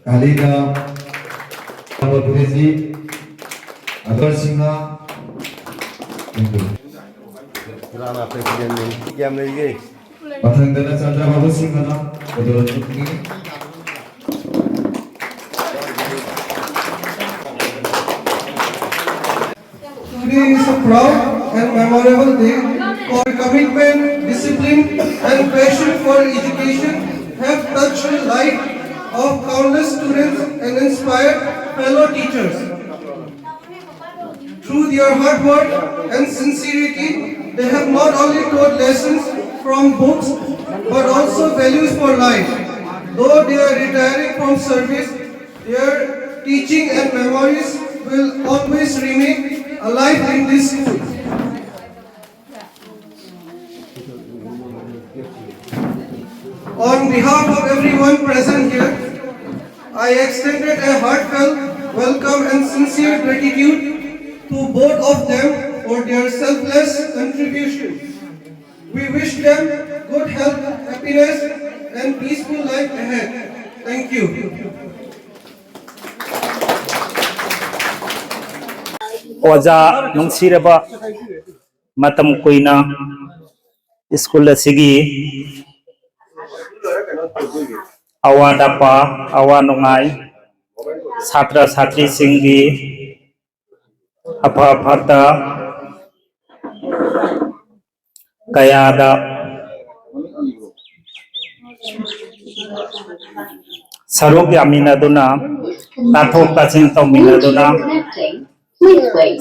Kalida Presi Adar Singha Rana Presiden ni Kiam lagi Pathandana Chandra Babu Singha na Betul Tukni Today is a proud and memorable day for commitment, discipline and passion for education have touched the life of countless students and inspired fellow teachers. Through their hard work and sincerity, they have not only taught lessons from books but also values for life. Though they are retiring from service, their teaching and memories will always remain alive in this school. On behalf of everyone present here, I extended a heartfelt welcome and sincere gratitude to both of them for their selfless contribution. We wish them good health, happiness, and peaceful life ahead. Thank you. Oja nungsiraba matam kuina school asigi awadapa awanungai satra satri singgi apa phata kayada saruk yaminaduna tathok tachin tawminaduna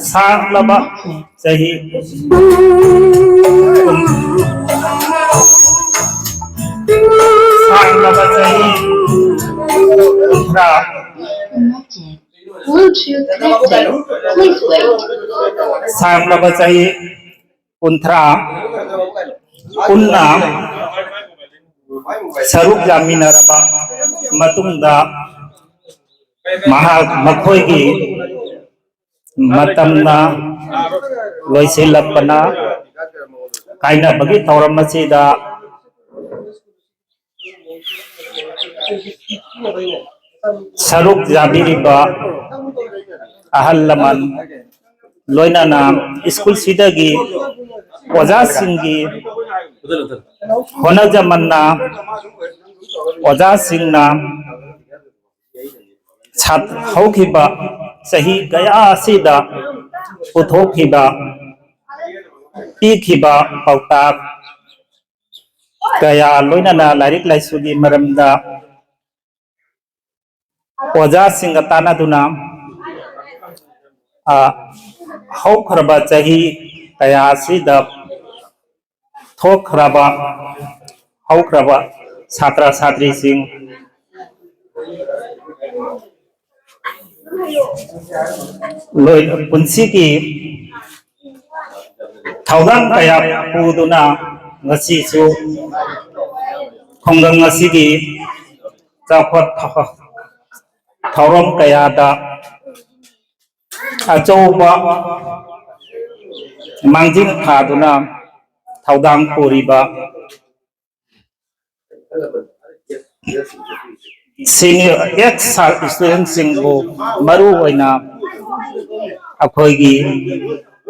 sang laba sahi sang laba sahi Bluetooth connected. Please wait. sang laba sahi unthra unna saruk yaminaraba matungda makhoigi matamna loisilapana kaina bagi thoram masida saruk jabiriba ahal laman loinana school sidagi oja singi honajamanna oja singna chat haukiba sahi kaya asida puthokiba pikiba pautak kaya loinana lairik laisugi maramda oja singa tanaduna haukraba sahi kaya asida thokraba haukraba satra satri sing loi punsi ki thaugang kaya puduna ngasi su khonggang ngasi ki chapot thauram kaya da achoba mangjing phaduna thaudang puriba senior ex student singbu maru oina akhoigi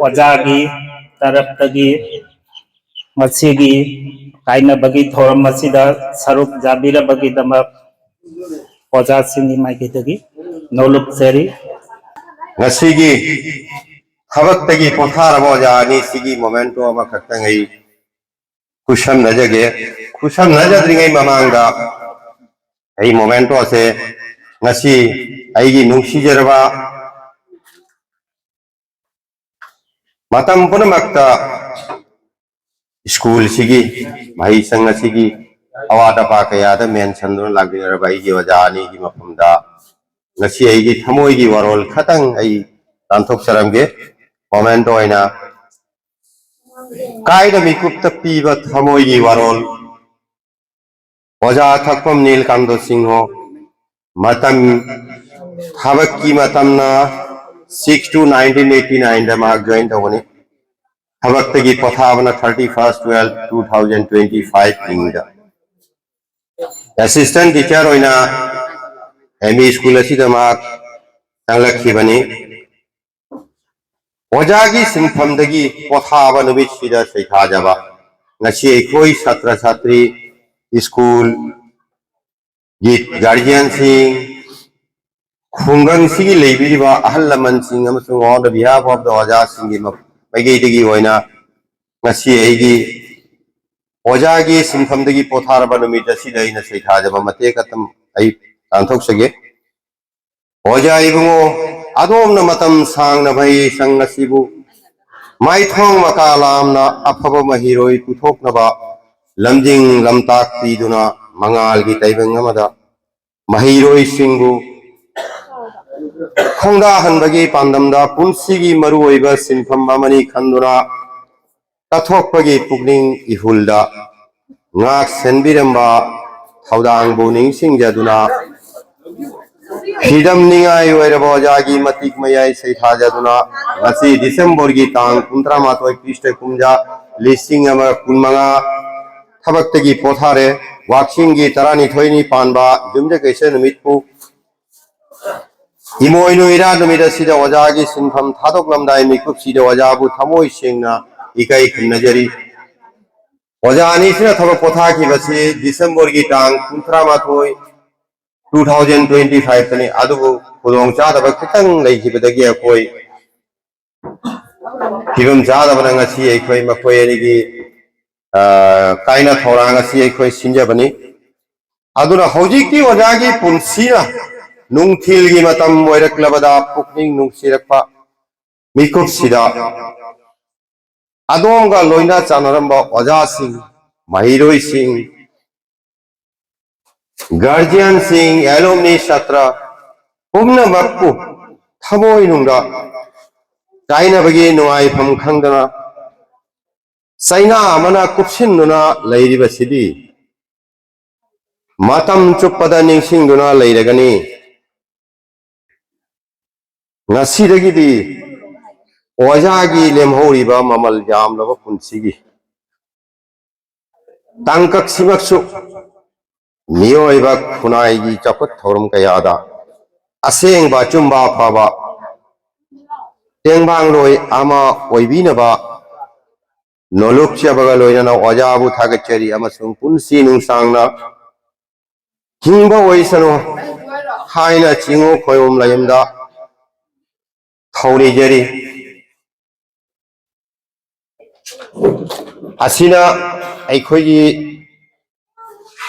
ojagi taraptagi masigi kaina bagi thoram masida saruk jabira bagi dama oja singi maikitagi nolup seri ngasigi thabaktagi potharaba ojani sigi momento ama khaktangai kusham najadringai mamangda ai momento se ngasi aigi nungsijaraba matam punamakta school sigi mai sanga sigi awada pa kaya da mention don lagiraba aigi wajani gi mapamda ngasi aigi thamoi gi warol khatang ai tanthok saramge momento aina kaida mikupta piba thamoi gi warol oja thakpam nilkando singho मतम थबक की मतमना 6 to 1989 दा mark join तवनी थबक तगी पथावना 31/12/2025 इंगदा assistant teacher होइना ME school असिदा मार्क तंगलखिबनी ओजागी सिंफमदगी पथावा नुबित सिदा सैथाजबा ngasi ekhoi chhatra chhatri school git guardian sing khungang sigi leibiriba ahal laman sing amasung on the behalf of the oja sing gi maigi digi hoina ngasi eigi oja gi sinpham dagi potharaba numit asida ina seithajaba mate katam ai tanthok sage oja ibungo adom na matam sang na bhai sang ngasibu mai thong makalam na aphaba mahiroi puthok naba lamjing lamtak piduna mangal gi taibang amada mahiroi singbu khongda hanbagi pandamda punsigi maru oiba sinpham amani khanduna tathokpagi pukning ihulda ngak senbiramba thaudang boning singjaduna Hidam ningai oiraba ojagi matik mayai seithajaduna ngasi December gi tang 13 Krishna kumja listing ama kunmanga thabaktagi pothare waxing gi tarani thoini panba jumje kaise numitpu imoinu ira numida sida ojagi sinpham thadok lamdai mikup sida ojabu thamoi singna ikai khunajari ojani sina thabak potha ki basi December gi tang 13 2025 tani adubu khudong chadaba khitang leikibadagi akoi phibam chadaba ngasi ekhoi makoi anigi kaina thorang asi ekhoi sinjabani aduna hojiki ojagi punsina nungthil gi matam moiraklabada pukning nungsirakpa mikup sida adonga loina chanaramba oja sing mahiroi sing guardian sing alumni chhatra pumna bakku thamoi nungda kaina bagi nuai pham khangdana saina amana kupsin nuna leiriba sidi matam chuppada ningsing duna leiragani ngasi dagi di ojagi lemhoriba mamal jamlaba punsigi tangkak simaksu Mioiba Kunaigi Chaput Thorum Kayada Asing Bachumba Paba Tengbang Loi Ama Oibinaba Nolok Chabagaloina Ojabu Tagacheri Amasung Punsi Nung Sangna Kimba Oisano Haina Chingo Koyum Layamda Thori Jerry Asina Aikoyi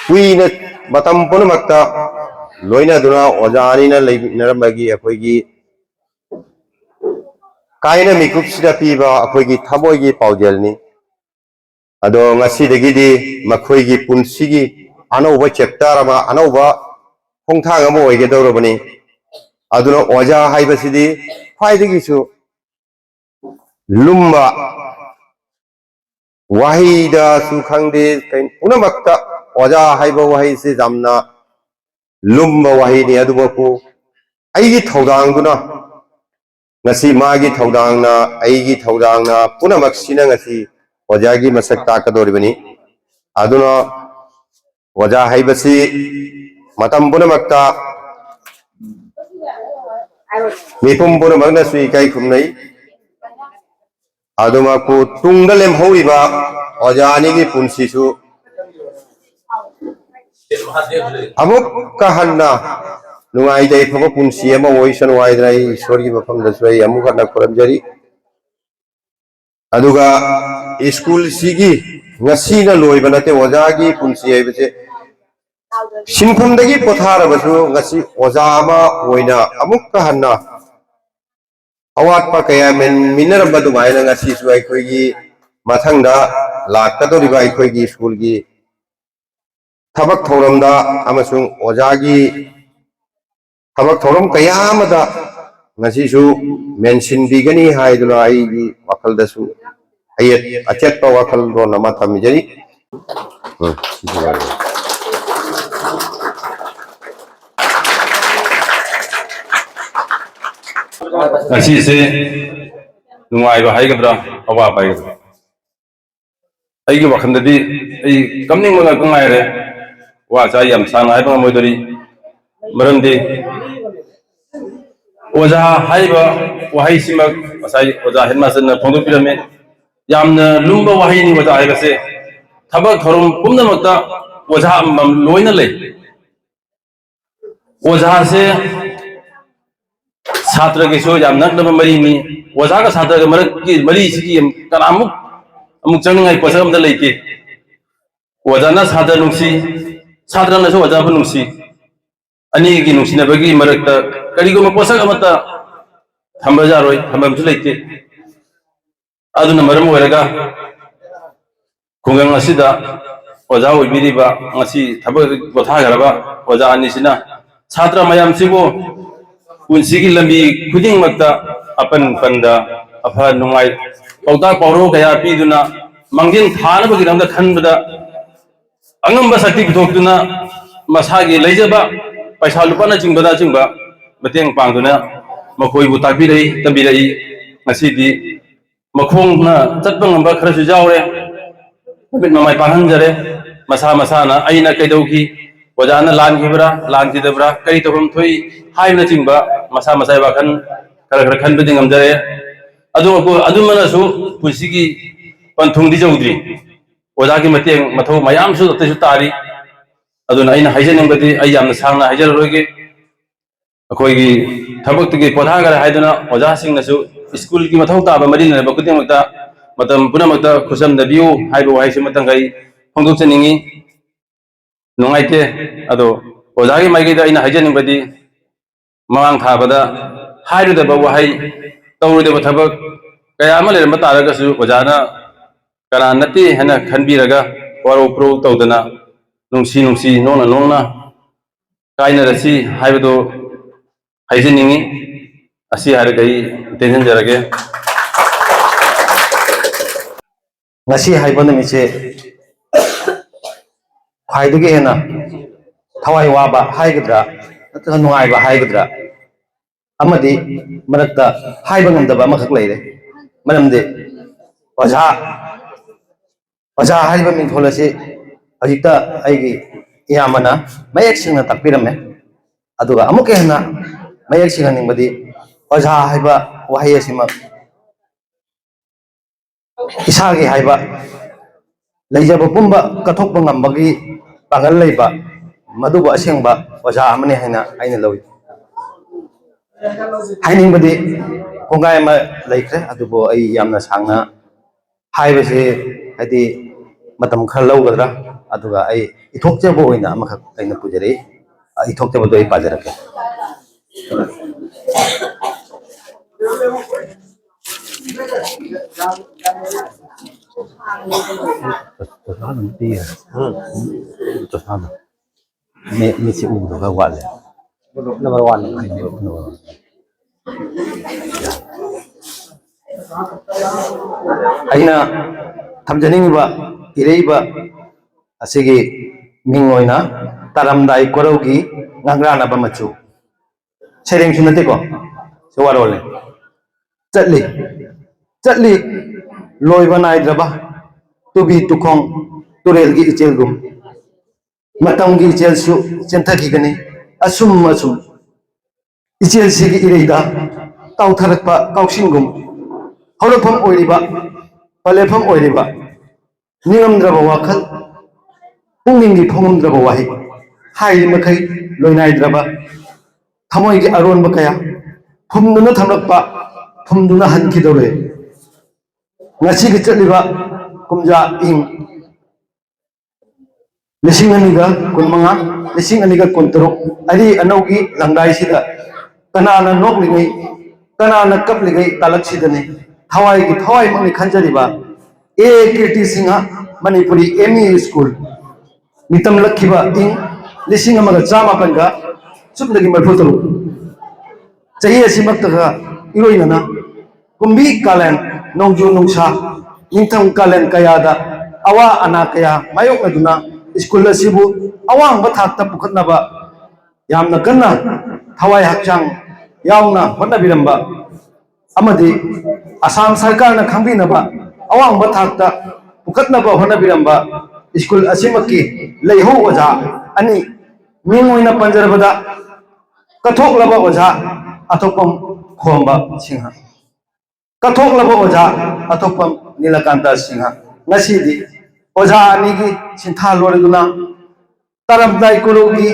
Queen Batam Punamakta Loina Duna Ojanina Narambagi Akoigi Kaina Mikupsida Piba Akoigi Taboigi Paudelni Ado Ngasi the Gidi Makoigi Punsigi Anova Cheptarama Anova Hongtangamo Gedorobani Aduna Oja Haibasidi Paidigisu Lumba Wahida Sukhangde Punamakta Oja haiba wahi se jamna lumba wahi ni adubaku aigi thaudang duna ngasi magi thaudang na aigi thaudang na punamak sina ngasi ojagi masak takadoribani aduna oja haiba si matam punamakta mipum punamakna sui kai khumnai aduma ku tungdalem horiba ojani gi punsisu Amuk kahanna nungai dai phaba punsi ama oisan wai dai ishwar gi mafam daswai amuk hanna koram jari aduga school sigi ngasi na loi banate oja gi punsi ai bese sinpham dagi pothara basu ngasi oja ama oina amuk kahanna awat pa kaya men minaramba du mai na ngasi suai khoi gi mathangda lakadori bai khoi gi school gi Tabak Thoramda Amasung Ojagi Tabak Thoram Kayamada Nasisu mention Bigani Haidula Aidi Wakal Dasu Ayat Achetpa Wakal Ronamata Mijari ngasi se nungai ba haigdra awa haigdra ai gi wakhan di ai kamning ma ka ngai re wa cha yam sang hai ba moi dori maram di oja haiba wahai simak masai oja headmaster na phongdu pirame yamna lumba wahai ni oja haiba se thabak thorum pumna makta oja am loina le oja se छात्र के सो जाम नक नब मरी नि ओजा का छात्र के मर की मरी सिकी कनामुक अमुक चंगै पसम द लेते ओजा ना छात्र नुसी छात्र ना सो ओजा ब नुसी अनि की नुसी न बगी मरक त करी को पोसक अमता थंब जारोय थंबम सु लेते अदुन मरम ओरगा खुंगंग असिदा ओजा ओबिरिबा ngasi थबक पोथा गरबा ओजा अनिसिना छात्र मयाम सिबो उनसिगी लंबी खुदिंग मक्ता अपन पंदा अफा नुंगाई पौता पौरो कया पीदुना मंगिन थानबगी रंग खनबदा अंगंबा शक्ति पुथोक्तुना मसागी लेजबा पैसा लुपाना चिंबदा चिंबा मतेंग पांगदुना मखोइबु ताकबिरई तंबिरई ngasiदी मखोंगना चटबा ngamba खरसु जावरे बिन ममाई पाहंजरे मसा मसाना आइना कैदौकी ओजाना लान किदबरा कई तबम थोई हाइना चिंबा मसा मसाई वाखन खर खन बदि ngमजरे अदु मनसु पुसिगी पंथुंगदि जौद्री ओजागी मतेंग मथौ मयाम सु तसु तारी अदुना आइना हाइजनिंगबदि आई यामना सांगना हाइजरोगे अखोइगी थबक्तगी पोथागर हाइदुना ओजा सिंगनसु स्कूल की मथौ ताबा मरिन बकुतिंग मक्ता मतम पुनमक्ता खुसम दबियु हाइबो हाइसु मतंगै फोंदोक चनिंगी नुंगाइते अदो ओजागी माइगैदा आइना हाइजनिंगबदि ममांग थाबदा हाइरुदबा वहाई तौरुदबा थबक कया अमा लेरम तारगसु ओजाना कना नति हना खनबिरगा वरो प्रो तौदना नुंसी नुंसी नोना नोना काइना रसी हाइबदो हाइजनिंगी असी हारगै tension जरगे ngasi haiba namiche khwaidagi hena thawai waba haigdra natra nuai ba haigdra amadi marakta haiba ngamdaba amakak leire maramde oja haiba min tholase hajikta aigi iyamana mayak singna takpirame aduga amuke hena mayak singaningbadi oja haiba wahai asima isagi haiba leijaba pumba kathokpa ngambagi pangal leiba maduba asengba oja amane haina aina lowi hainingbadi kongai ma leikre adubo ai yamna sangna haibase hadi matam khar lawgadra aduga ai ithokjabo oina amakak aina pujare ithokjabo doi pajarake Ini si udah kawal ya. Nomor 1. Aina thamjaning ba irei ba asigi mingoina taramdai koraugi ngangrana ba machu. Sereng sunate ko. Sewarole. Chatli loiba naidraba tubi tukong turel gi ichelgum matang gi ichel su chentaki gani asum ichel sigi ireida tau tharakpa kausingum horofam oiriba palefam oiriba ningamdraba wakhal pungningi phongumdraba wahi hai makai loinaidraba thamoi gi aron bakaya phumduna thamrakpa phumduna hankidore ngasi gi chatliba kumja ing lising aniga kunmanga lising aniga kunturuk ari anaugi langdai sida kanana noklingai kanana kapligai talak sidane thawai mangni khanjariba a kirti singha manipuri me school mitam lakhiba ing lising amaga chama panga chupnagi marfuturu chahi asimaktaga iroinana kumbi kalan nongju nongsa ningtham kalan kayada awa ana kaya mayok aduna school asibu awang bathakta pukhatnaba yamna kanna thawai hakchang yauna honna biramba amadi Assam Sarkar na khambinaba awang bathakta pukatnaba honabiramba school asimaki leiho oja ani mingoina panjarabada kathoklaba oja atopam khomba singha kathoklaba oja atopam Nilakanta Singha ngasidi oja anigi sintha loriduna taramdai kurugi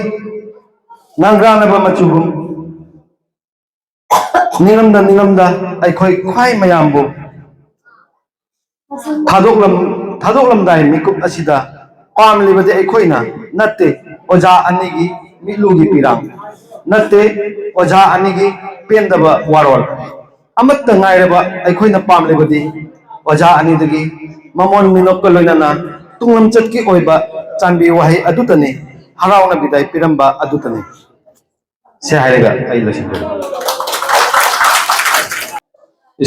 nangranaba machugum ningamda aikhoi khwai mayambu thadoklamdai mikup asida pamlibadi aikhoina natte oja anigi milugi pirang natte oja anigi pendaba warol amatta ngairaba aikhoina pamlibadi oja anidagi mamon minokka loinana tunglam chatki oiba chanbi wahai adutani harauna bidai piramba adutani se hairega ai lasindu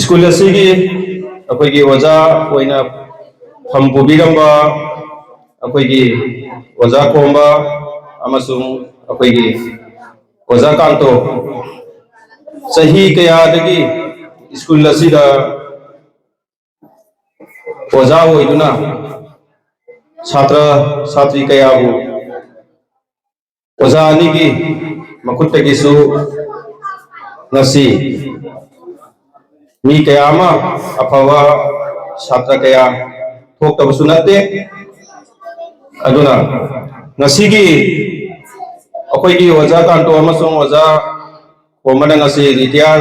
school असिगी अखोगी ओजा ओइना फमपुबिरंबा अखोगी ओजा कोंबा अमसुंग अखोगी ओजा Kanto सही कयादगी school असिदा ओजा ओइदुना छात्र छात्री कयाबु ओजा अनिगी मखुत्तगिसु नसी मी कयामा अफवा छात्र कया थोक्तबसु नते अदुना नसीगी अखोइगी ओजा कांतो अमसुंग ओजा कोमना नसी रिटायर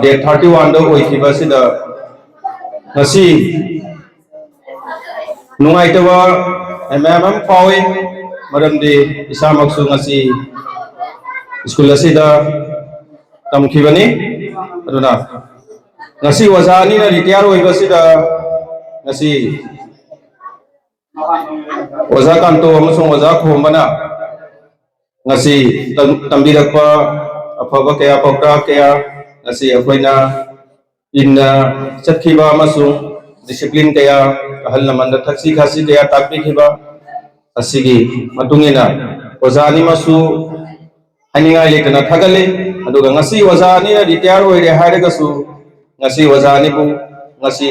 डेट 31 दो ओइखिबसिदा नसी नुंगाइतबा एमएमएम फावे मरमदि इसामक्सु नसी school असिदा तमखिबनी अदुना ngasi wazani na retire oibasida ngasi waza kanto amasung waza khombana ngasi tambirakpa afaba kaya pakra kaya ngasi akoina inna chatkiba amasung discipline kaya ahal namanda thaksi khasi kaya takpi khiba asigi matungina wazani masu haningai letana thagale aduga ngasi wazani na retire oire hairagasu ngasi wazani bu ngasi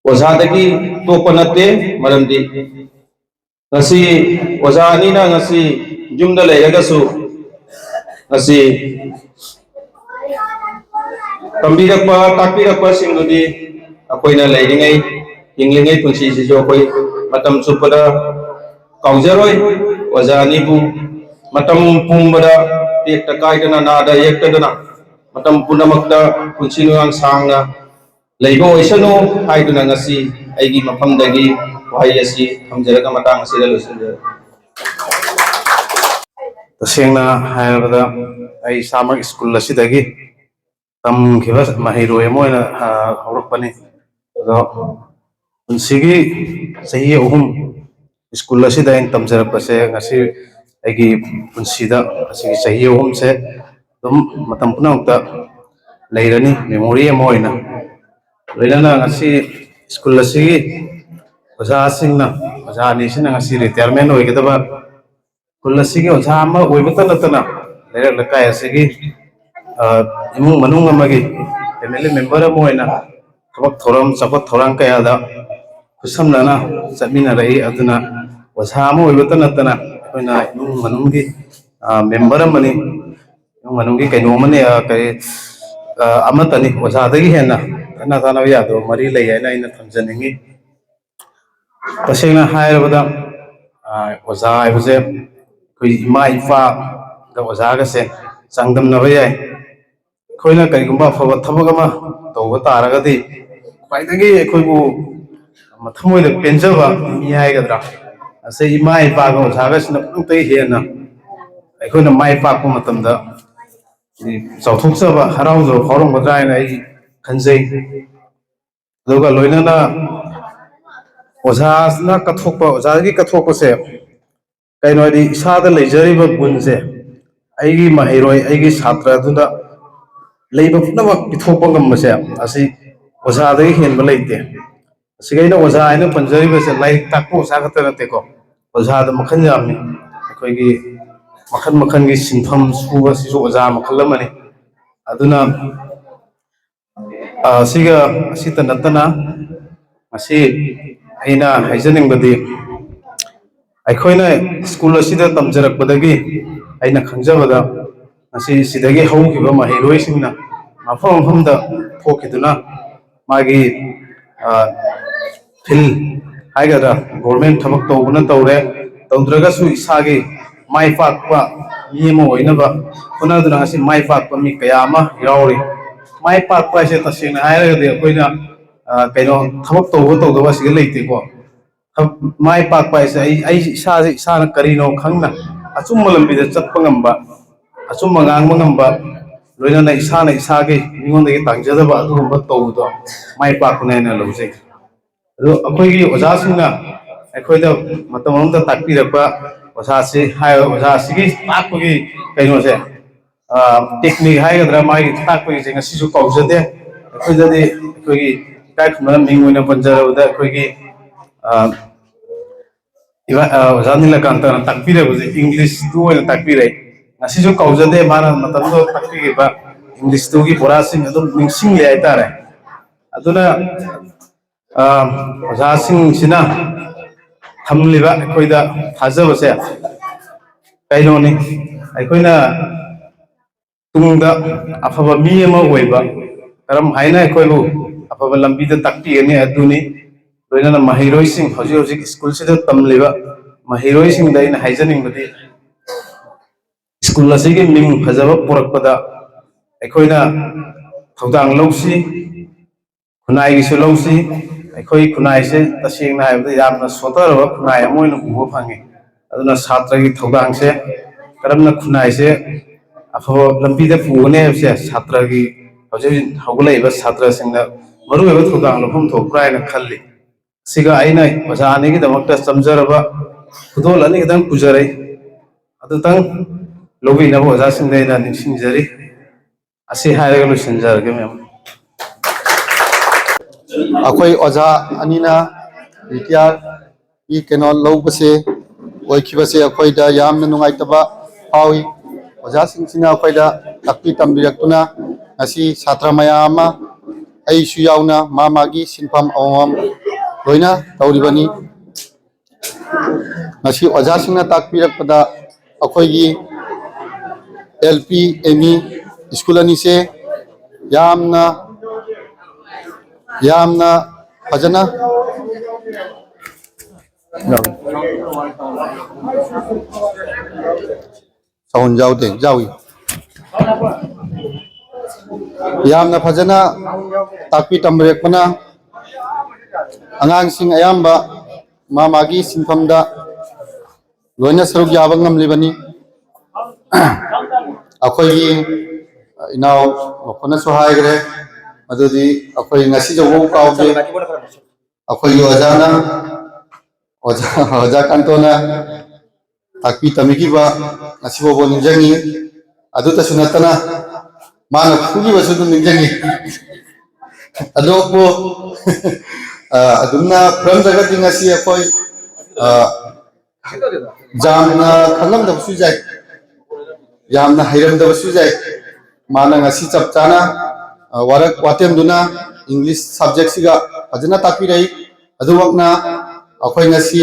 wazadagi topanate maramdi ngasi wazani na ngasi jumda leiragasu ngasi tambirakpa takpirakpa singudi akoina leiringai inglingai punsi sijo akoi matam supada kaujaroi wazani bu matam pumbada tekta kaidana nada yektadana matam punamakta punsinuang sangna leibo isano haiduna ngasi aigi mafamdagi wahai asi thamjaraga matang asida losinja tasengna hairada ai samar school asidagi tam khibas mahiro emoina horokpani do punsigi sahi ohum school asida in tamjarapase ngasi aigi punsida asigi sahi ohum se dum matam punakta leirani memory emoina leirana ngasi school asigi oja singna oja ni sina ngasi retirement oigedaba school asigi oja ama oibata natana leira lakai asigi imung manung amagi family member emoina thobak thoram sapat thorang kaya da kusamlana chamina rai aduna oja ama oibata natana oina imung manunggi member amani manunggi kaino mane kai amatani osadagi hena ana tana yado mari lei aina ina thamjaningi tasengna hairabada oza aibuse koi ima ifa da oza ga se sangdam na bayai koina kai gumba fa thamagama toba taragadi kwaidagi koibu mathamoi da penjaba mi hai gadra ase ima ifa ga oza ga sina putei hena aikoina mai pa ko matamda chauthokchaba haraujo khorong badraina ai khanjai doga loinana ozasna kathokpa ozagi kathokpa se kainodi isada leijariba gunje aigi mahiroi aigi chhatra duna leiba punamak pithokpa ngamase asi ozadagi henba leite asigaina oza aina panjariba se lai takpo oza khatana teko ozada makhan yamni akoigi makhan makhan gi sintham suba sisu oza makhalamani aduna सिगा सिता नतना असी अइना हाइजनिंगबदी अखोइना school असिदा तमजरकबदगी अइना खंजबदा असी सिदगी हौकिबा महिरोइसिंगना मफम मफमदा थोकिदुना मागी fill हाइगदा government थबक तौबना तौरे तौद्रगसु इसागी माइ पाकपा मियमो ओइनबा खुनादुना असी माइ पाकपा मी कयामा यावरी माइ पाकपा से तसेंगना हाइरगदि अखोइना कइनो थबक तौबो तौदबा सिगा लेइतेको माइ पाकपा से आई इसाजे इसाना करिनो खंगना अचुम्मा लंबिदा चटपा ngamba अचुम्मा ngang ngamba लोइना इसाना इसागे मिगोंदगी तांगजदबा अदुगुंबा तौदो माइ पाकनेना लौजे अदो अखोइगी ओजासिंगना अखोइदा मतमंदा ताकपिरपा ओजासि हाय ओजासिगी ताकपगी कइनोसे टेक्निक हाइगद्रा माइ ताकपगी जेंगा सिसु कौजदे अखोइददि अखोइगी काइखुना मिंगोइना पंजरबदा अखोइगी ओजानिला कांता ताकपिरबजे इंग्लिश दुओइना ताकपिरै asisu kaujade mana matamdo takki ba english to gi porasing adum ningsing le aitare aduna jasing sina thamliba koida thajabase kaino ni aikoina tungda afaba mi ema oiba karam haina koibu afaba lambi da takki ani aduni loina mahiroi sing hoji hoji school sida tamliba mahiroi sing da ina haijaning badi school असिगी मिंग फजबा पुरकपदा अखोइना थौदांग लौसी खुनाई गिसु लौसी अखोइ खुनाई से तसेंगना हाइबदा यामना सोतरबा खुनाई अमोइना उबो फांगे अदुना छात्र की थौदांग से करमना खुनाई से अफो लंबीदा पुगने से छात्र की हजे हौगलाइबा छात्र सिंगना मरुएबा थौदांग लफम थोक्राइना खल्ली सिगा आइना ओजानी की दमकता समजरबा खुदोल अनि गदंग पुजरै अदुतंग लोबी नबो ओजासिंग दैना निसिंजरी असी हायरगा लुसिंजरगे मैम अखोई ओजा अनिना रिटायर ई केनो लौबसे ओइखिबसे अखोइदा यामना नुंगाइतबा फावी ओजा सिंसिना अखोइदा ताकपि तंबिरक्तुना असी छात्र मयामा अइसु यावना मामागी सिनफम अवम लोइना तौरिबनी असी ओजा सिंना ताकपिरक्पदा अखोइगी LP ME स्कूल अनी से यामना फजना साउंड जाउदे जावी यामना फजना ताकपि तंबरेकपना अंगांसिंग अयाम्बा मामागी सिनफमदा लोइना सरुक याबा ngamlibani अखोई इनाव मखोना सोहाइग्रे मदुदी अखोई ngasi जवो काउजे अखोई ओजाना ओजा कांतोना ताकपि तमिगिबा ngasi बोबो निंजंगी अदुता सुनतना माना खुगी बसुदु निंजंगी अदोको अदुना फ्रम जगति ngasi अखोई जामना खंगम दबसु जाय यामना हैरमदबसु जाय माना ngasi चप चाना वारक वातेमदुना इंग्लिश सब्जेक्ट सिगा फजना ताकपिरै अदुवकना अखोइ ngasi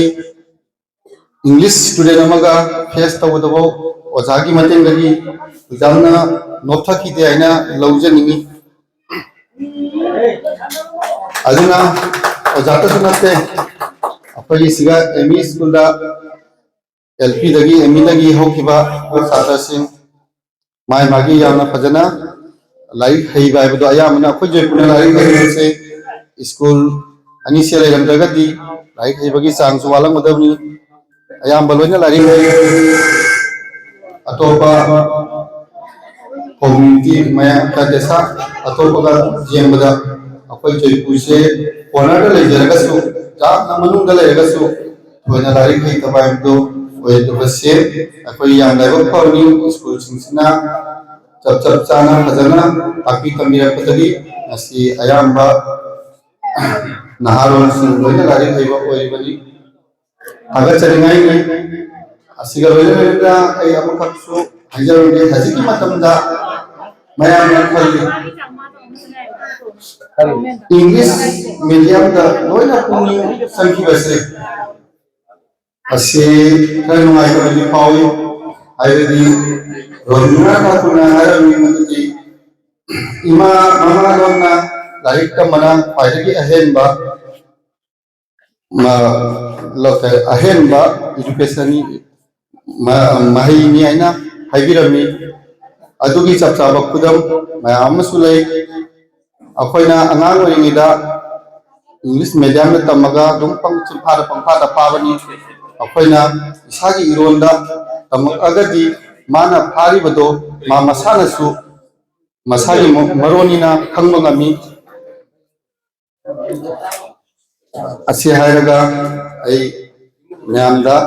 इंग्लिश स्टूडेंट अमगा फेस तवदबो ओजागी मतेंगदगी जामना नोथखिदे आइना लौजनिंगी अदुना ओजाता सुनते अखोइ सिगा एमई स्कूल दा LP दगी ME दगी होकिबा छात्र सिंह माय मागी यामना फजना लाइक हैबा हैबदो अयामना अखोइ जयपुर लाइक हैसे स्कूल अनि से लेरमदगदी लाइक हैबगी चांग सुवालंग मदबनी अयाम बलोइना लाइक अतोपा कम्युनिटी मया कादेसा अतोपा जेमबदा अखोइ जयपुर से कोनर लेजरगसु जामना मनुंग लेरगसु थोइना लाइक हैतबा हैबदो से अखोई याम लाइव पावनी स्कूल सिंसिना चप चाना फजना ताकि तमिरपदगी असी अयाम्बा नहारोन सिंह लोइना लारि हैबा ओइबनी आगा चरिंगाई असिगा लोइना आई अमखसु हजरगे हजिकी मतमदा मयाम खल्ली इंग्लिश मीडियम दा लोइना पुनी संखी बसे असे खरु माइ बलि पावी आइदी रोना का पुना हरमी मुति इमा मामा लोना लाइक का मना पाइदगी अहेनबा मा लोके अहेनबा education mahai ni aina haibirami adugi chap chaba khudam mayam sulai akoina angang oringida English medium na tamaga dung pang pangpha da pabani akoina isagi ironda tamak agadi mana phari bado ma masana su masagi maronina khangmangami asi hairaga ai nyamda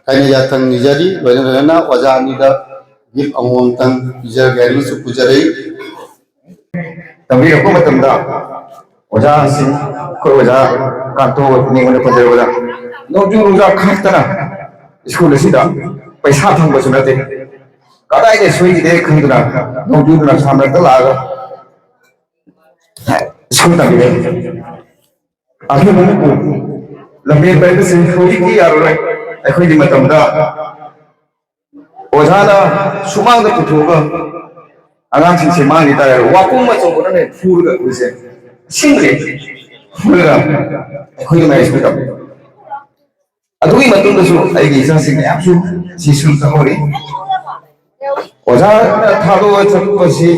kaya jatang nijari banana wajah da gif amon tang pijar gari su pujarai tapi aku matam da wajah sih kau wajah kanto ni mana pujar wajah nojung wajah khas tanah sekolah sih dah paisa thang baca nanti kadai ke suai dia khang tu dah nojung nak sampai tu laga sekolah tak boleh akhir mana pun lebih baik sih kau ini yarai अखोई मतमदा ओझाना सुमांग पुथोगा अगांग सिंसे मांगी तारे वाकुम मचों ने फूरगा उसे सिंगले फूरगा अखोई match में तब अदुई मतुम दसु आइगी इसा सिंगे आपसु सिसुल तंगोरी ओझा थादो चपसी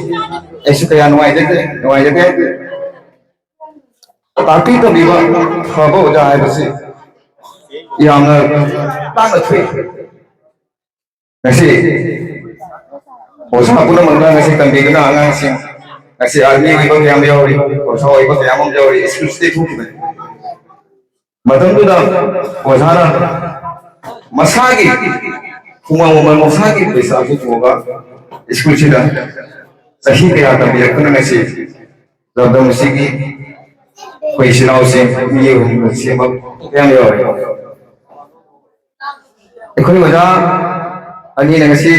ऐसे कया नुआई देते ताकि तो बिवा थाबो ओझा है बसे yang tangan cuy, nasi, orang pun mengenal nasi tanpa kenal nasi, nasi army ikut yang dia ori, orang ikut yang dia ori, exclusive tu kan, macam tu dah, orang masagi, kumau masagi besar tu juga, exclusive dah, sahih dia tapi aku nasi, dalam musik ni, kau istilah sih, ni siapa yang dia ori. एकोनी वजह अन्य नगसी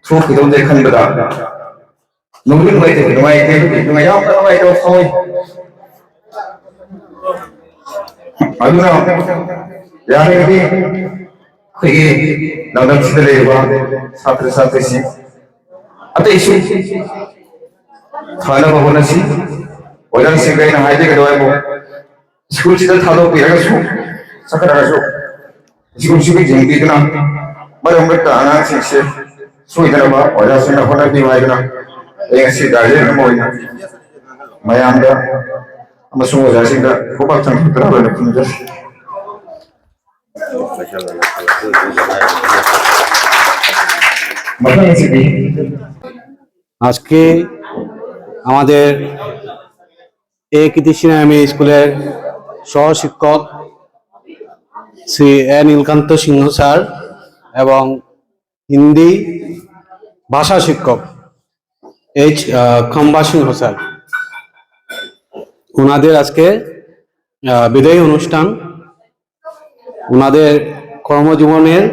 थोक किधर देख खन बता नौकरी में थे नुमाई याव का नुमाई तो खोई अभी ना यार ये भी कोई नौकरी से ले हुआ साथ सी अतः इशू थाना भवन सी वजह से कहीं ना हाइटे के दवाई वो स्कूल से थाना पिया सु सकरा सु Sikunsiki jengki kena, baru mereka anak sih suai dalam apa, orang sudah pernah diwai kena, yang si dari nama ini, mayam dah, masuk orang sih dah, kupat cang kita berada di sini. Macam sih ni. আজকে আমাদের কৃতিশিনামী স্কুলের সহশিক্ষক শ্রী এ নীলকান্ত সিংহ sir এবং হিন্দি ভাষা শিক্ষক H খম্বা সিংহ sir, ওনাদের আজকে বিদায়ী অনুষ্ঠান, ওনাদের কর্মজীবনের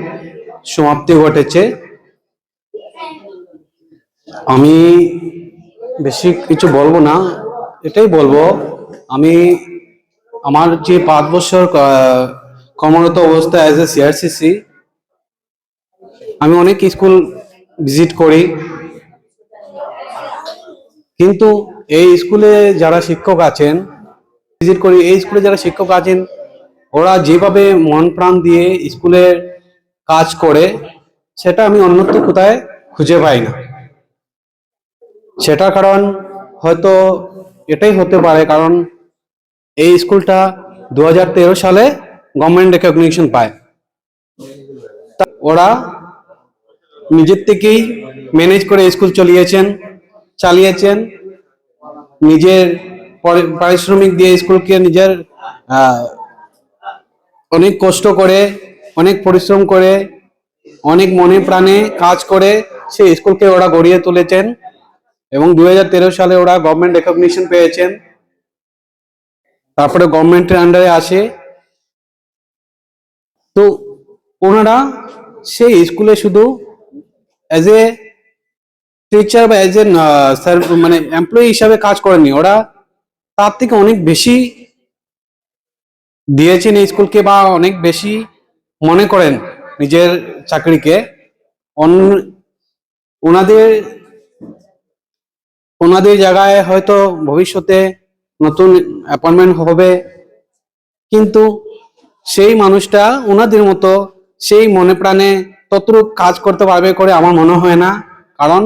সমাপ্তি ঘটেছে। আমি বেশি কিছু বলবো না, এটাই বলবো আমি আমার যে 5 বছর কর্মরত অবস্থা অ্যাজ এ সিআরসিসি, আমি অনেক স্কুল ভিজিট করি, কিন্তু এই স্কুলে যারা শিক্ষক আছেন ভিজিট করি, এই স্কুলে যারা শিক্ষক আছেন ওরা যেভাবে মন প্রাণ দিয়ে স্কুলের কাজ করে সেটা আমি অন্যত্র কোথায় খুঁজে পাই না। সেটার কারণ হয়তো এটাই হতে পারে, কারণ এই স্কুলটা 2013 সালে গভর্নমেন্ট রেকগনিশন পায়। ওরা নিজের থেকেই ম্যানেজ করে স্কুল চালিয়েছেন, নিজের পারিশ্রমিক দিয়ে স্কুলকে নিজের অনেক কষ্ট করে, অনেক পরিশ্রম করে, অনেক মনে প্রাণে কাজ করে সেই স্কুলকে ওরা গড়িয়ে তুলেছেন এবং 2013 সালে ওরা গভর্নমেন্ট রেকগনিশন পেয়েছেন। তারপরে গভর্নমেন্টের আন্ডারে আসে, তো ওনারা সেই স্কুলে শুধু অ্যাজ এ টিচার বা এজ এন স্যার মানে এমপ্লয়ি হিসাবে কাজ করেনি, ওরা তার থেকে অনেক বেশি দিয়েছেন এই স্কুলকে, বা অনেক বেশি মনে করেন নিজের চাকরিকে। ওনাদের ওনাদের জায়গায় হয়তো ভবিষ্যতে নতুন অ্যাপয়েন্টমেন্ট হবে, কিন্তু সেই মানুষটা ওনাদের মতো সেই মনে প্রাণে ততটুকু কাজ করতে পারবে করে আমার মনে হয় না। কারণ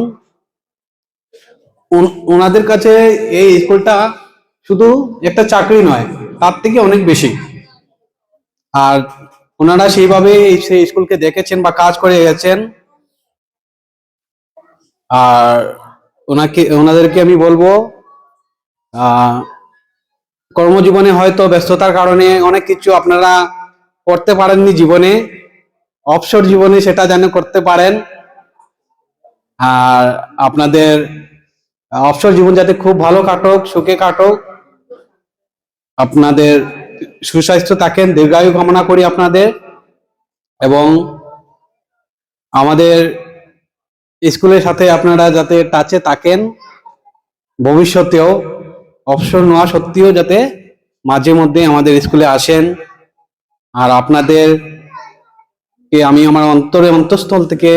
ওনাদের কাছে এই স্কুলটা শুধু একটা চাকরি নয়, তার থেকে অনেক বেশি। আর ওনারা সেইভাবে সেই স্কুলকে দেখেছেন বা কাজ করে গেছেন। আর ওনাদেরকে আমি বলবো, কর্মজীবনে হয়তো ব্যস্ততার কারণে অনেক কিছু আপনারা করতে পারেননি জীবনে, অবসর জীবনে সেটা যেন করতে পারেন। আর আপনাদের অবসর জীবন যাতে খুব ভালো কাটুক, সুখে কাটুক, আপনাদের সুস্বাস্থ্য থাকেন, দীর্ঘায়ু কামনা করি আপনাদের। এবং আমাদের স্কুলের সাথে আপনারা যাতে টাচে থাকেন, ভবিষ্যতেও অবসর নেওয়া সত্ত্বেও যাতে মাঝে মধ্যে আমাদের স্কুলে আসেন। আর আপনাদেরকে আমি আমার অন্তঃস্থল থেকে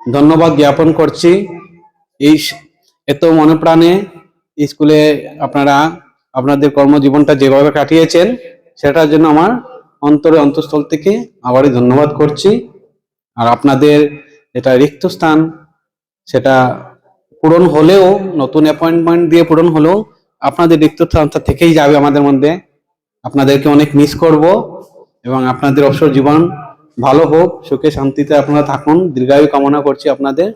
ধন্যবাদ জ্ঞাপন করছি। এই এত মনে প্রাণে স্কুলে আপনারা আপনাদের কর্মজীবনটা যেভাবে কাটিয়েছেন, সেটার জন্য আমার অন্তঃস্থল থেকে আবারই ধন্যবাদ করছি। আর আপনাদের এটা রিক্ত স্থান, সেটা পূরণ হলেও, নতুন অ্যাপয়েন্টমেন্ট দিয়ে পূরণ হলেও আপনাদের রিক্ত স্থানটা থেকেই যাবে আমাদের মধ্যে। আপনাদেরকে অনেক মিস করব, এবং আপনাদের অবসর জীবন ভালো হোক, সুখে শান্তিতে আপনারা থাকুন, দীর্ঘায়ু কামনা করছি আপনাদের।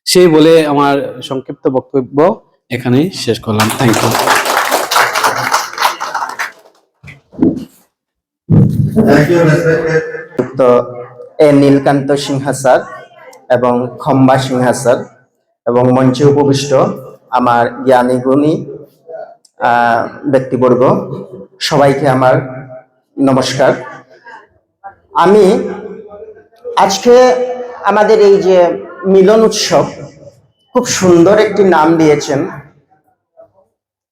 সেই বলে আমার সংক্ষিপ্ত বক্তব্য এখানেই শেষ করলাম। Thank you. তো এ নীলকান্ত সিনহা স্যার এবং খম্বা সিনহা স্যার এবং মঞ্চে উপবিষ্ট আমার জ্ঞানী গুণী ব্যক্তিবর্গ, সবাইকে আমার নমস্কার। আমি আজকে আমাদের এই যে মিলন উৎসব, খুব সুন্দর একটি নাম দিয়েছেন।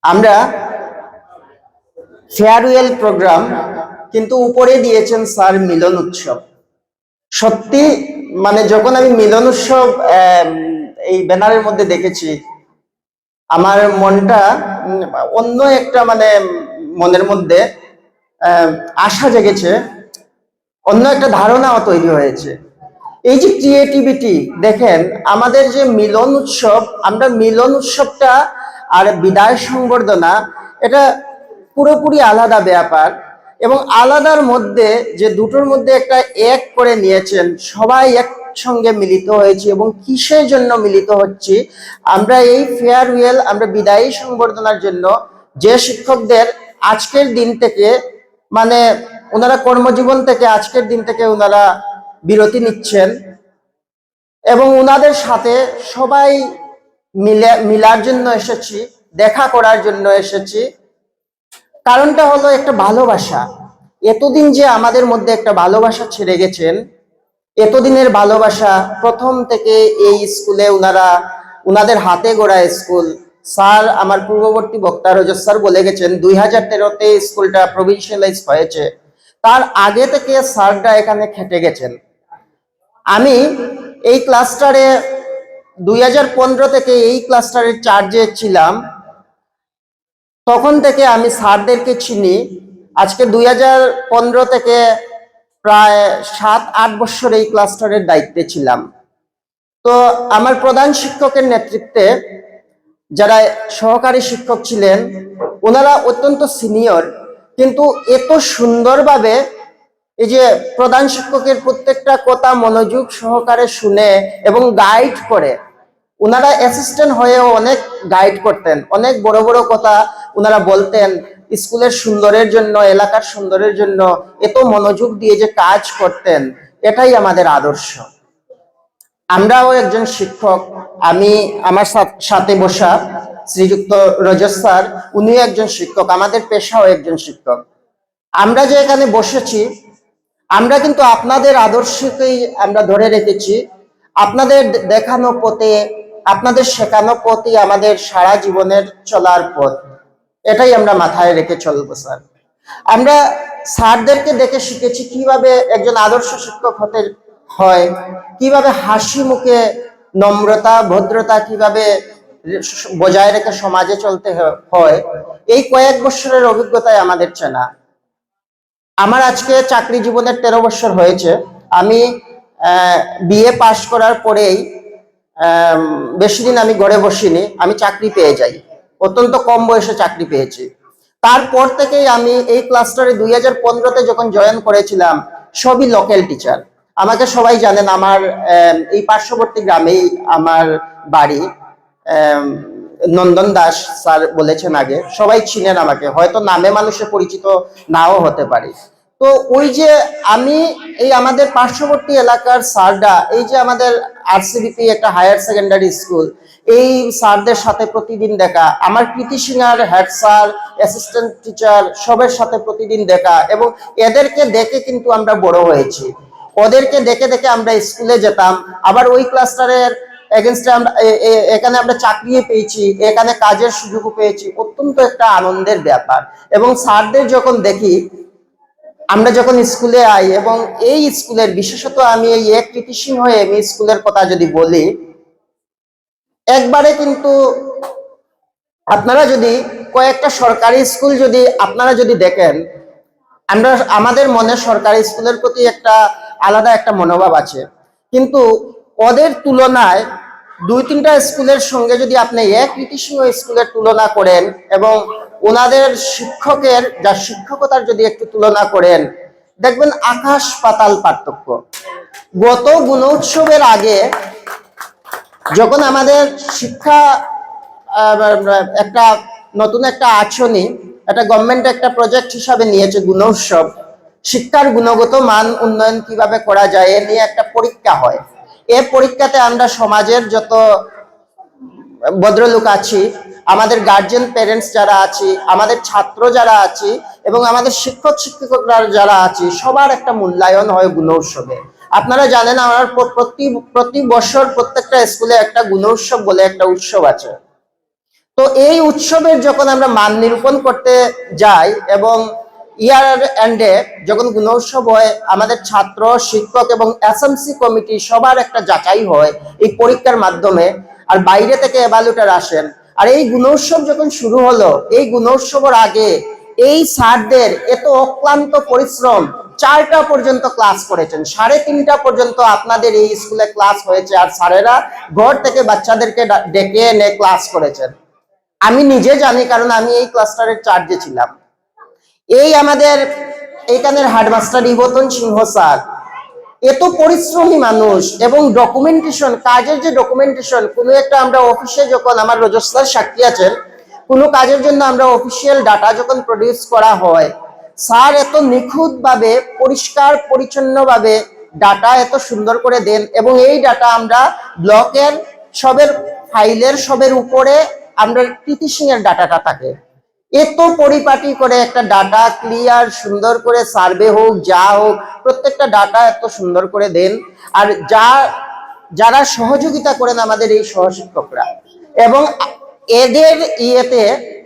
আমরা ফেয়ারওয়েল প্রোগ্রাম, কিন্তু উপরে দিয়েছেন স্যার মিলন উৎসব। সত্যি মানে যখন আমি মিলন উৎসব এই ব্যানারের মধ্যে দেখেছি, আমার মনটা অন্য একটা মানে মনের মধ্যে আশা জেগেছে, অন্য একটা ধারণাও তৈরি হয়েছে। এই যে ক্রিয়েটিভিটি দেখেন, আমাদের যে মিলন উৎসব, আমরা মিলন উৎসবটা আর বিদায় সংবর্ধনা, এটা পুরোপুরি আলাদা ব্যাপার। এবং আলাদার মধ্যে যে দুটোর মধ্যে একটা এক করে নিয়েছেন, সবাই একসঙ্গে মিলিত হয়েছে। এবং কিসের জন্য মিলিত হচ্ছি আমরা? এই ফেয়ারওয়েল, আমরা বিদায়ী সংবর্ধনার জন্য যে শিক্ষকদের আজকের দিন থেকে মানে ওনারা কর্মজীবন থেকে আজকের দিন থেকে ওনারা বিরতি নিচ্ছেন, এবং ওনাদের সাথে সবাই মিলার জন্য এসেছি, দেখা করার জন্য এসেছি। কারণটা হলো একটা ভালোবাসা। এতদিন যে আমাদের মধ্যে একটা ভালোবাসা ছেড়ে গেছেন, এতদিনের ভালোবাসা, প্রথম থেকে এই স্কুলে ওনাদের হাতে গড়া স্কুল। স্যার, আমার পূর্ববর্তী বক্তা রজত স্যার বলে গেছেন 2013-তে স্কুলটা প্রভিনশিয়ালাইজ হয়েছে, তার আগে থেকে স্যাররা এখানে খেটে গেছেন। আমি এই ক্লাস্টারে 2015 থেকে এই ক্লাস্টারের চার্জে ছিলাম, তখন থেকে আমি স্যারদেরকে চিনি। আজকে 2015 থেকে প্রায় 7-8 বছর এই ক্লাস্টারের দায়িত্বে ছিলাম। তো আমার প্রধান শিক্ষকের নেতৃত্বে যারা সহকারী শিক্ষক ছিলেন, ওনারা অত্যন্ত সিনিয়র, কিন্তু এত সুন্দরভাবে এই যে প্রধান শিক্ষকের প্রত্যেকটা কথা মনোযোগ সহকারে শুনে এবং গাইড করে, ওনারা অ্যাসিস্ট্যান্ট হয়েও অনেক গাইড করতেন, অনেক বড় বড় কথা ওনারা বলতেন স্কুলের সুন্দরের জন্য, এলাকার সুন্দরের জন্য এত মনোযোগ দিয়ে যে কাজ করতেন, এটাই আমাদের আদর্শ। আমরাও একজন শিক্ষক, আমি আমার সাথে বসা শ্রীযুক্ত রজত স্যার, উনিও একজন শিক্ষক, আমাদের পেশাও একজন শিক্ষক। আমরা যে এখানে বসেছি, আমরা কিন্তু আপনাদের আদর্শকেই আমরা ধরে রেখেছি। আপনাদের দেখানো পথে আপনাদের শেখানো পথই আমাদের সারা জীবনের চলার পথ, এটাই আমরা মাথায় রেখে চলবো স্যার। আমরা স্যারদেরকে দেখে শিখেছি কিভাবে একজন আদর্শ শিক্ষক হতে হয়, কিভাবে হাসি মুখে নম্রতা ভদ্রতা কিভাবে বজায় রেখে সমাজে চলতে হয়। এই কয়েক বছরের অভিজ্ঞতায় আমাদের চেনা। আমার আজকে চাকরি জীবনের 13 বছর হয়েছে। আমি বিএ পাশ করার পরেই বেশি দিন আমি ঘরে বসিনি, আমি চাকরি পেয়ে যাই। অত্যন্ত কম বয়সে চাকরি পেয়েছি। তারপর থেকেই আমি এই ক্লাস্টারে 2015-তে যখন জয়েন করেছিলাম, সবই লোকাল টিচার। আমাকে সবাই জানেন, আমার এই পার্শ্ববর্তী গ্রামেই আমার বাড়ি। নন্দন দাস স্যার বলেছেন আগে, সবাই চিনেন আমাকে, হয়তো নামে মানুষে পরিচিত নাও হতে পারে। তো ওই যে আমি এই আমাদের পার্শ্ববর্তী এলাকার স্যাররা, এই যে আমাদের আরসিবিপি একটা হায়ার সেকেন্ডারি স্কুল, এই স্যারদের সাথে প্রতিদিন দেখা, আমার কৃতি সিংহার হেড স্যার, অ্যাসিস্ট্যান্ট টিচার সবের সাথে প্রতিদিন দেখা, এবং এদেরকে দেখে কিন্তু আমরা বড় হয়েছি। ওদেরকে দেখে দেখে আমরা স্কুলে যেতাম, আবার ওই ক্লাস্টারের এগেনস্টে আমরা এখানে আমরা চাকরিও পেয়েছি, এখানে কাজের সুযোগও পেয়েছি। অত্যন্ত একটা আনন্দের ব্যাপার। এবং স্যারদের যখন দেখি, আমরা যখন স্কুলে আই, এবং এই স্কুলের বিশেষত আমি এই এক কৃতি সিংহ হয়ে আমি স্কুলের কথা যদি বলি, একবারে কিন্তু আপনারা যদি কয়েকটা সরকারি স্কুল যদি আপনারা যদি দেখেন, আমাদের মনে সরকারি স্কুলের প্রতি একটা আলাদা একটা মনোভাব আছে, কিন্তু ওদের তুলনায় 2-3টা স্কুলের সঙ্গে যদি আপনি এক কৃতি সিংহ স্কুলের তুলনা করেন এবং ওনাদের শিক্ষকের যা শিক্ষকতার যদি একটু তুলনা করেন, দেখবেন আকাশ পাতাল পার্থক্য। গত গুণোৎসবের আগে যখন আমাদের শিক্ষা একটা নতুন একটা আঁচনি, একটা গভর্নমেন্ট একটা প্রজেক্ট হিসাবে নিয়েছে গুণোৎসব, শিক্ষার গুণগত মান উন্নয়ন কিভাবে করা যায় এ নিয়ে একটা পরীক্ষা হয়। এই পরীক্ষাতে আমরা সমাজের যত ভদ্রলোক আছি, আমাদের গার্জিয়ান প্যারেন্টস যারা আছি, আমাদের ছাত্র যারা আছি, এবং আমাদের শিক্ষক শিক্ষকরা যারা আছি, সবার একটা মূল্যায়ন হয় গুণোৎসবে। আপনারা জানেন আমার প্রতি বছর প্রত্যেকটা স্কুলে একটা গুণোৎসব বলে একটা উৎসব আছে। তো এই উৎসবের যখন আমরা মান নিরূপণ করতে যাই এবং ইয়ার এন্ডে যখন গুণোৎসব হয়, আমাদের ছাত্র শিক্ষক এবং এসএমসি কমিটি সবার একটা যাচাই হয় এই পরীক্ষার মাধ্যমে, আর বাইরে থেকে এভালুয়েটর আসেন। আর এই গুণোৎসব যখন শুরু হলো, এই গুণোৎসবের আগে এই স্যারদের এত অক্লান্ত পরিশ্রম, 4টা পর্যন্ত ক্লাস করেছেন, 3:30টা পর্যন্ত আপনাদের এই স্কুলে ক্লাস হয়েছে, আর স্যারেরা ঘর থেকে বাচ্চাদেরকে ডেকে এনে ক্লাস করেছেন। আমি নিজে জানি, কারণ আমি এই ক্লাস্টারের চার্জে ছিলাম। এই আমাদের এইখানের হেডমাস্টার ইবতন সিংহ স্যার এত পরিশ্রমী মানুষ, এবং ডকুমেন্টেশন, কাজের যে ডকুমেন্টেশন, কোনো একটা আমরা অফিসে যখন, আমার রজস্টার সাক্ষী আছেন, কোনো কাজের জন্য আমরা অফিসিয়াল ডাটা যখন প্রডিউস করা হয়, স্যার এত নিখুঁত ভাবে পরিষ্কার পরিচ্ছন্ন ভাবে ডাটা এত সুন্দর করে দেন, এবং এই ডাটা আমরা ব্লকের সবের ফাইলের সবের উপরে আমরা কৃতি সিংহের ডাটাটা থাকে, এত পরিপাটি করে একটা ডাটা ক্লিয়ার সুন্দর করে সার্ভে হোক যা হোক, প্রত্যেকটা ডাটা এত সুন্দর করে দেন। আর যারা সহযোগিতা করেন আমাদের এই সহশিক্ষকরা, এবং এদের ইয়েতে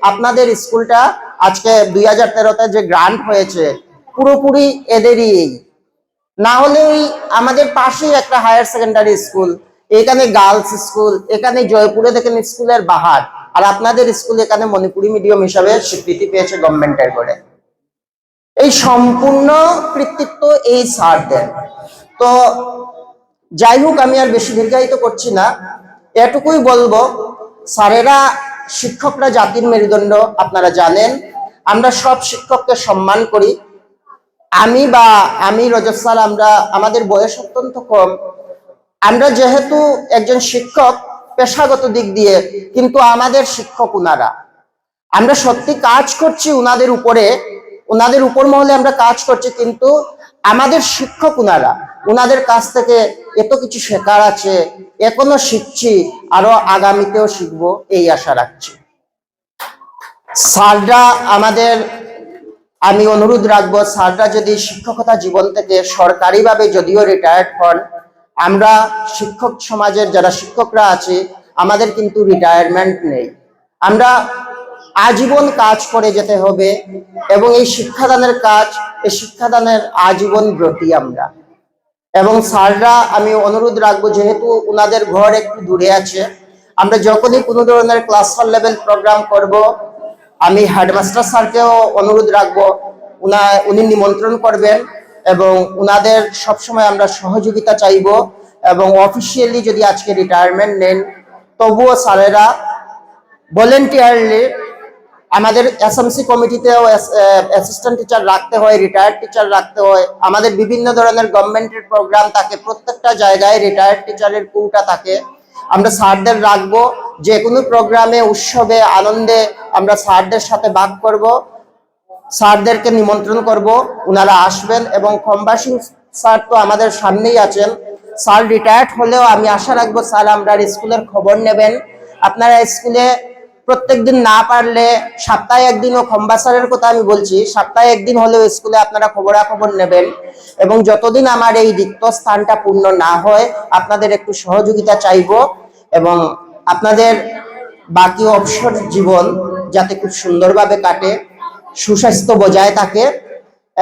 আপনাদের স্কুলটা আজকে 2013-তে যে গ্রান্ট হয়েছে পুরোপুরি এদেরই। না হলে আমাদের পাশেই একটা হায়ার সেকেন্ডারি স্কুল, এখানে গার্লস স্কুল, এখানে জয়পুরে দেখেন স্কুলের বাহার, আর আপনাদের স্কুল এখানে মণিপুরি মিডিয়াম হিসাবে স্বীকৃতি পেয়েছে গভর্নমেন্টের করে। এই সম্পূর্ণ কৃতিত্ব এই স্যারদের। তো যাই হোক, আমি আর বেশি দীর্ঘায়িত করছি না, এটুকুই বলবো, স্যারেরা শিক্ষকরা জাতির মেরুদণ্ড, আপনারা জানেন। আমরা সব শিক্ষককে সম্মান করি। আমি রজত স্যার, আমাদের বয়স অত্যন্ত কম, আমরা যেহেতু একজন শিক্ষক পেশাগত দিক দিয়ে, কিন্তু আমাদের শিক্ষক উনারা, আমরা সত্যি কাজ করছি উনাদের উপর মহলে আমরা কাজ করছি, কিন্তু আমাদের শিক্ষক উনারা, উনাদের কাছ থেকে এত কিছু শেখার আছে, এখনো শিখছি, আরো আগামীতেও শিখবো, এই আশা রাখছি। স্যাররা আমি অনুরোধ রাখবো, স্যাররা যদি শিক্ষকতা জীবন থেকে সরকারিভাবে যদিও রিটায়ার্ড হন, আমরা শিক্ষক সমাজের যারা শিক্ষকরা আছি, আমাদের কিন্তু রিটায়ারমেন্ট নেই। আমরা আজীবন কাজ করে যেতে হবে এবং এই শিক্ষাদানের কাজ, এই শিক্ষাদানের আজীবন ব্রতী আমরা। এবং স্যাররা, আমি অনুরোধ রাখবো, যেহেতু ওনাদের ঘর একটু দূরে আছে, আমরা যখনই কোনো ধরনের ক্লাস 4 লেভেল প্রোগ্রাম করব, আমি হেডমাস্টার স্যারকেও অনুরোধ রাখবো উনি নিমন্ত্রণ করবেন এবং ওনাদের সবসময় আমরা সহযোগিতা চাইব। এবং অফিসিয়ালি যদি আজকে রিটায়ারমেন্ট নেন, তবুও স্যারেরা ভলেন্টিয়ারলি, আমাদের এসএমসি কমিটিতেও অ্যাসিস্ট্যান্ট টিচার রাখতে হয়, রিটায়ার্ড টিচার রাখতে হয়, আমাদের বিভিন্ন ধরনের গভর্নমেন্টের প্রোগ্রাম থাকে, প্রত্যেকটা জায়গায় রিটায়ার্ড টিচারের কোটা থাকে। আমরা স্যারদের রাখবো, যে কোনো প্রোগ্রামে, উৎসবে, আনন্দে আমরা স্যারদের সাথে ভাগ করব, স্যারদেরকে নিমন্ত্রণ করব, ওনারা আসবেন। এবং কম্বা সিং স্যার তো আমাদের সামনেই আছেন, স্যার রিটায়ার্ড হলেও আমি আশা রাখবো স্যার আমরা স্কুলের খবর নেবেন। আপনারা স্কুলে প্রত্যেকদিন না পারলে সপ্তাহে একদিনও, খম্বা স্যারের কথা আমি বলছি, সপ্তাহে একদিন হলেও স্কুলে আপনারা খবরাখবর নেবেন। এবং যতদিন আমার এই রিক্ত স্থানটা পূর্ণ না হয়, আপনাদের একটু সহযোগিতা চাইব এবং আপনাদের বাকি অবসর জীবন যাতে খুব সুন্দরভাবে কাটে, সুস্বাস্থ্য বজায় থাকে।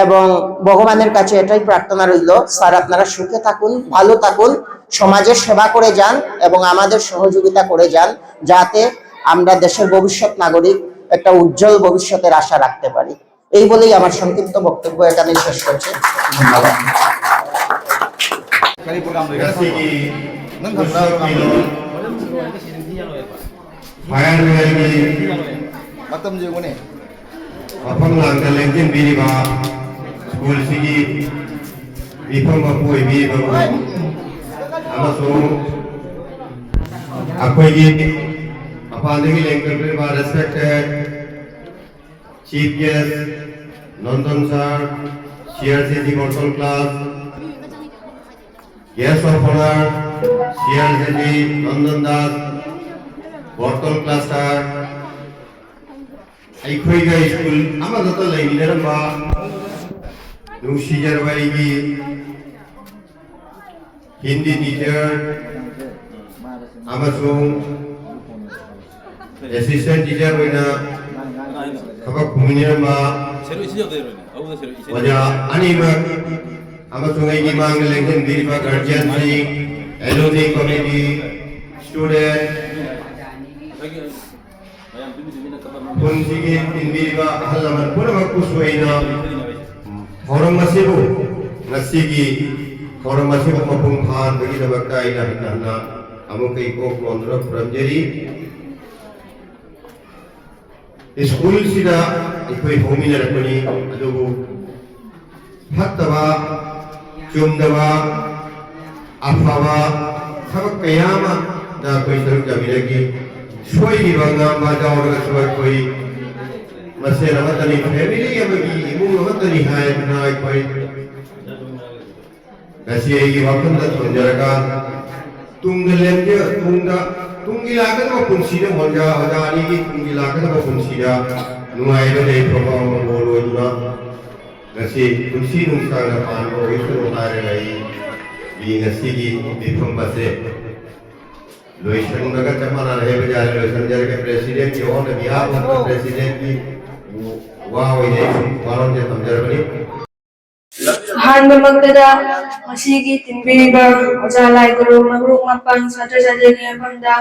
এবং ভগবানের কাছে এটাই প্রার্থনা রইল, স্যার আপনারা সুখে থাকুন, ভালো থাকুন, সমাজের সেবা করে যান এবং আমাদের সহযোগিতা করে যান, যাতে আমরা দেশের ভবিষ্যৎ নাগরিক একটা উজ্জ্বল ভবিষ্যতের আশা রাখতে পারি। এই বলেই আমার সংক্ষিপ্ত বক্তব্য এখানে শেষ করছি। ধন্যবাদ। Apang lang talengin biri ba school sigi bifam apoi bi ba amasung apoi gi apandegi lengken ba respected chief guest Nandan sir, CRCC Control class, guest of honor CRCC Nandan Das, Control class sir. Aikhoiga school amadato lainiramba Nushijarwaigi Hindi teacher amasung assistant teacher wina kabak kuminiramba wajah animak amasung aigi manglengin diripa guardian sing LOD committee student Kunsigi indiriba halaman pura magkuswaina horong masibu nasigi horong masibu mapunghan bagi dabakta ina hinana amukai ko kondra pranjari school sida ikoi homina rakoni adubu hattaba chumdaba afaba sabak kayama na koi saruk jamiragi Suai di bangga baca orang suai koi masih nama tadi family yang bagi ibu nama tadi hai naik koi kasih lagi waktu dah penjara tunggalan dia tunggilakan apa fungsi dia hoja hari ini tunggilakan apa fungsi dia nuai itu dari program bolu juga kasih fungsi nusa depan oh itu hari lagi di kasih di pembase Loisan daga chamana rahe bajare loisan jare ke president ki on behalf of the president ki wow ini waron je samjar bani Ahanba magdada masigi timbiriba ojalai guru magruk mapang sadra sadra ni apanda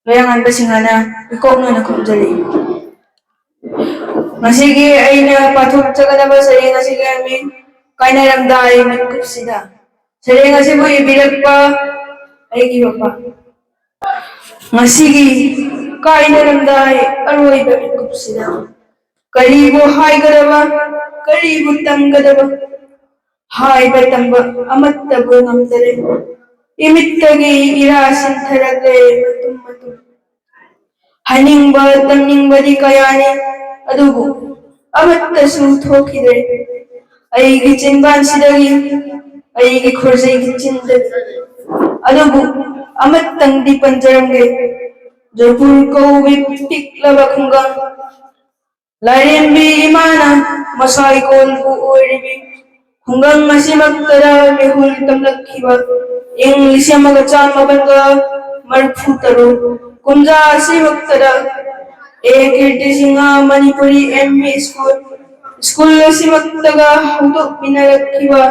loyangan basingana ikok na nakumjali masigi aina pathuk chagadaba saringa sige amin kaina ramda ay matkupsida saringa sibu ibiragpa ay gibapa Masigi kaina ramdai aroiba mikupsida karibu haigadaba karibu tamgadaba haiba tamba amattabu ngamdare imittagi irasin tharagay matum haningba tamningbadi kayani adubu amattasu thokide aigi chinban sidagi aigi khorjai chindagi adubu amattang di panjaramge jopur ko wiptik labakungga larimbi imana masai kol bu oribi hungang masimak tara mehul tamlakhiba english magachan mabanga मरफू तरुक कुमजा सिमक्तदा A Kirti Singh Manipuri ME school सिमक्तगा हुदुक पिनरक्खिबा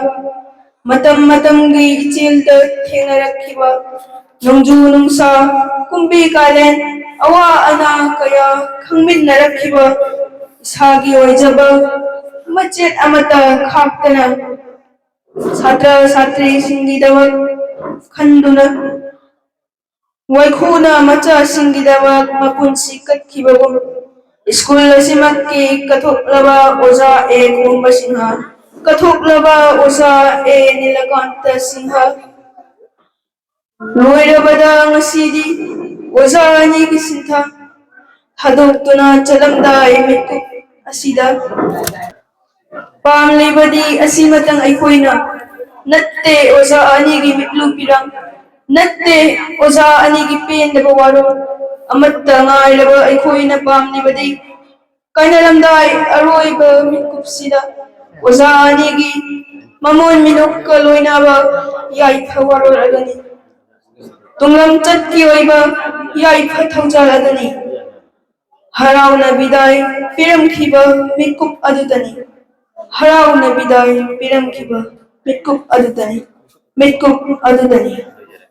मतम मतमगी इचेलता थेंगरक्खिबा नोंजू नुंसा कुंबी कालेन अवा अना कया खंगमिन्नरक्खिबा इसागी ओइजबा मचेत अमता खाक्तना छात्र छात्री सिंगीदमक खंदुना वैखुना मचा सिंगीदमक मपुंसी कत्खिबगुम school सिमक्की कथोक्लबा ओजा ए कुंभ सिंह कथोक्लबा ओजा ए नीलकांत सिंह लोइरबदा ngasiदी ओजा ani ki sintha thadokuna chalamdai mituk asida pamlibadi asimatang aikoina natte oza ani gi mitlu pirang natte oza ani gi pen deba waro amatta ngai laba aikoina pamlibadi kainalamdai aroiba mitkupsida oza ani gi mamon minuk kaloina ba yai phawaro agani tunglam chatki oiba yai phathaujar adani harauna bidai piram khiba mikup adutani harauna bidai piram khiba mikup adutani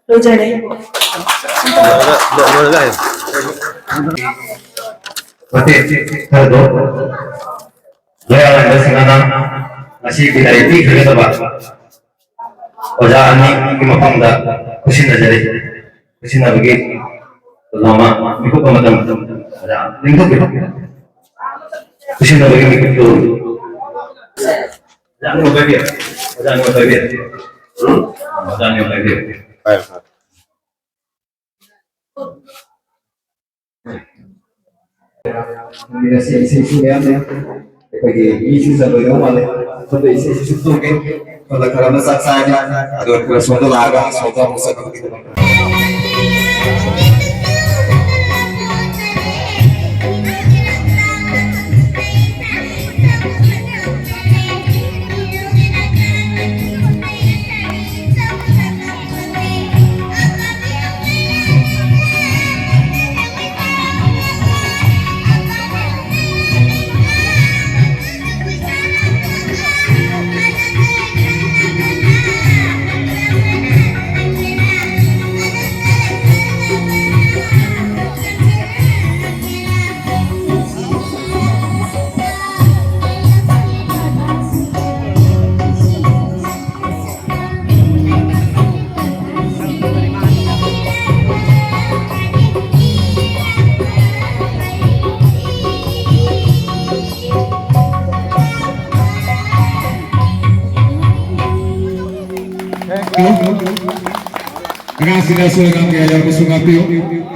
rojare Berarti terdo loyal anda singana masih bidai ini kerja apa? Oja ani kimapang da kusina bagi lama mikut pematam oja lingkup ya kusina bagi mikut tu jangan lupa dia Baik. isu ya bagi isu sampai mana sampai isu tu kan kalau kerana saksanya ada suatu laga suatu musa begitu. Gracias, Suega, que haya puesto un